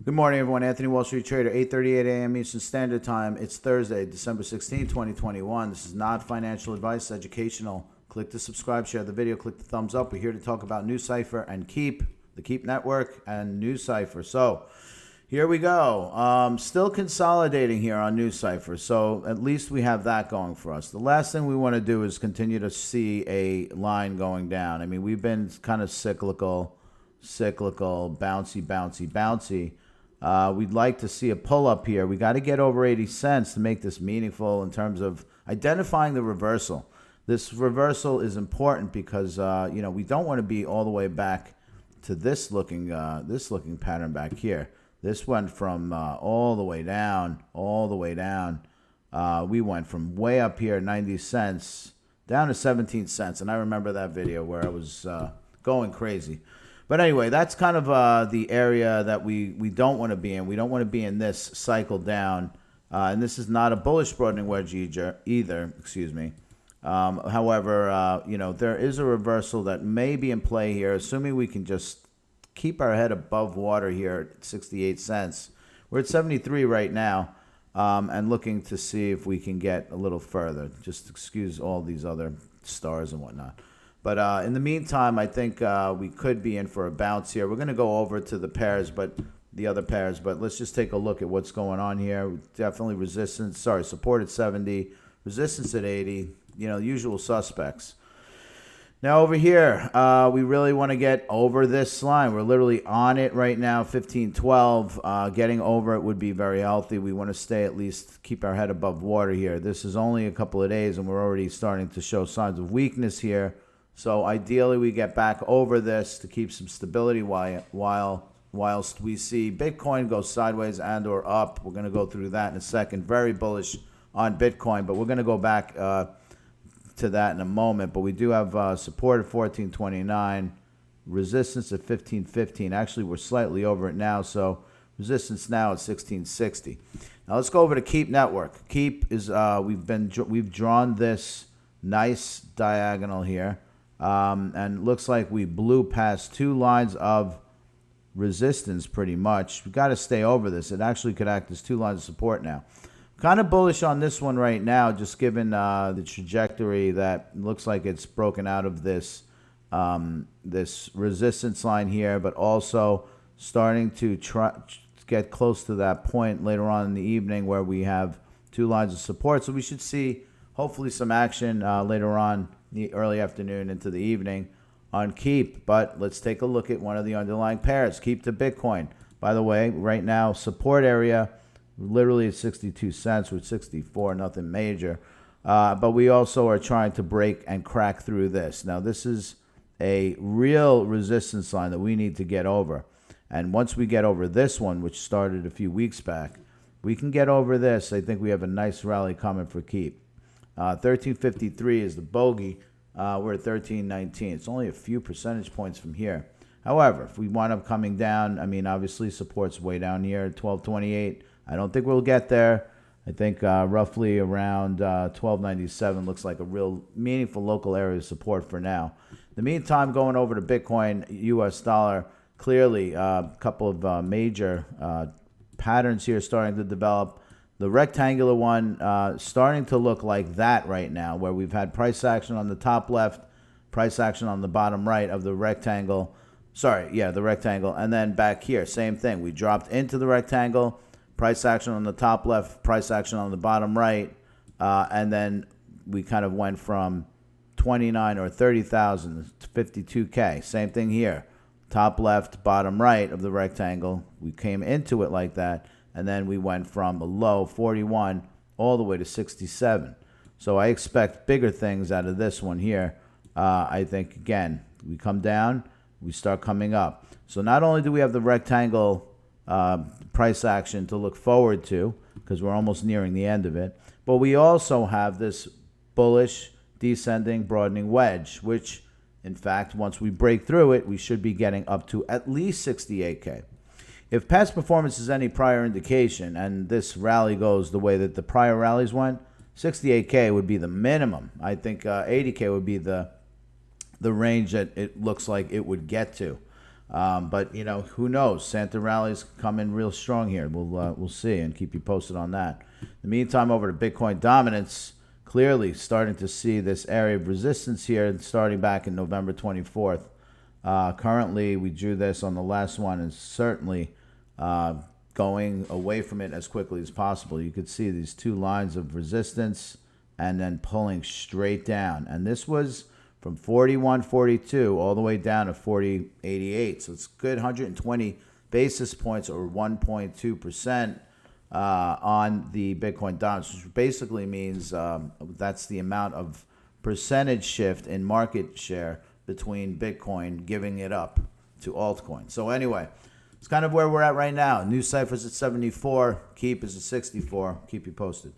Good morning, everyone. Anthony, Wall Street Trader, 8:38 a.m. Eastern Standard Time. It's Thursday, December 16, 2021. This is not financial advice, educational. Click the subscribe, share the video, click the thumbs up. We're here to talk about Nucypher and Keep, the Keep Network, and Nucypher. So here we go. Still consolidating here on Nucypher. So at least we have that going for us. The last thing we want to do is continue to see a line going down. I mean, we've been kind of cyclical, bouncy. We'd like to see a pull up here. We got to get over 80 cents to make this meaningful in terms of identifying the reversal. This reversal is important because we don't want to be all the way back to this looking pattern back here. This went from all the way down. We went from way up here 90 cents down to 17 cents, and I remember that video where I was going crazy. But anyway, that's kind of the area that we don't want to be in. We don't want to be in this cycle down. And this is not a bullish broadening wedge either. However, there is a reversal that may be in play here, assuming we can just keep our head above water here at 68 cents. We're at 73 right now, and looking to see if we can get a little further. Just excuse all these other stars and whatnot. But in the meantime, I think we could be in for a bounce here. We're going to go over to the other pairs, but let's just take a look at what's going on here. Definitely support at 70, resistance at 80, usual suspects. Now over here, we really want to get over this line. We're literally on it right now, 15.12. Getting over it would be very healthy. We want to stay at least, keep our head above water here. This is only a couple of days, and we're already starting to show signs of weakness here. So ideally, we get back over this to keep some stability whilst we see Bitcoin go sideways and or up. We're going to go through that in a second. Very bullish on Bitcoin, but we're going to go back to that in a moment. But we do have support at 14.29, resistance at 15.15. Actually, we're slightly over it now, so resistance now at 16.60. Now let's go over to Keep Network. Keep is we've drawn this nice diagonal here. And looks like we blew past two lines of resistance pretty much. We've got to stay over this. It actually could act as two lines of support now. Kind of bullish on this one right now, just given the trajectory that looks like it's broken out of this this resistance line here, but also starting to get close to that point later on in the evening where we have two lines of support. So we should see hopefully some action later on the early afternoon into the evening on Keep. But let's take a look at one of the underlying pairs. Keep to Bitcoin. By the way, right now, support area literally at 62 cents with 64, nothing major. But we also are trying to break and crack through this. Now, this is a real resistance line that we need to get over. And once we get over this one, which started a few weeks back, we can get over this. I think we have a nice rally coming for Keep. 1353 is the bogey. We're at 1319. It's only a few percentage points from here. However, if we wind up coming down, I mean, obviously support's way down here at 1228. I don't think we'll get there. I think roughly around 1297 looks like a real meaningful local area of support for now. In the meantime, going over to Bitcoin, US dollar, clearly a couple of major patterns here starting to develop. The rectangular one starting to look like that right now, where we've had price action on the top left, price action on the bottom right of the rectangle. The rectangle. And then back here, same thing. We dropped into the rectangle, price action on the top left, price action on the bottom right. And then we kind of went from 29 or 30,000 to 52K. Same thing here. Top left, bottom right of the rectangle. We came into it like that. And then we went from a low 41 all the way to 67. So I expect bigger things out of this one here. I think, again, we come down, we start coming up. So not only do we have the rectangle price action to look forward to, because we're almost nearing the end of it, but we also have this bullish descending broadening wedge, which, in fact, once we break through it, we should be getting up to at least 68K. If past performance is any prior indication, and this rally goes the way that the prior rallies went, 68K would be the minimum. I think 80K would be the range that it looks like it would get to. But you know, who knows? Santa rallies come in real strong here. We'll see and keep you posted on that. In the meantime, over to Bitcoin dominance. Clearly starting to see this area of resistance here, starting back in November 24th. Currently, we drew this on the last one, and certainly going away from it as quickly as possible. You could see these two lines of resistance and then pulling straight down. And this was from 41.42 all the way down to 40.88. So it's good 120 basis points or 1.2%. On the Bitcoin dominance, which basically means that's the amount of percentage shift in market share between Bitcoin giving it up to altcoins. So anyway, it's kind of where we're at right now. Nucypher's at 74, Keep is at 64. Keep you posted.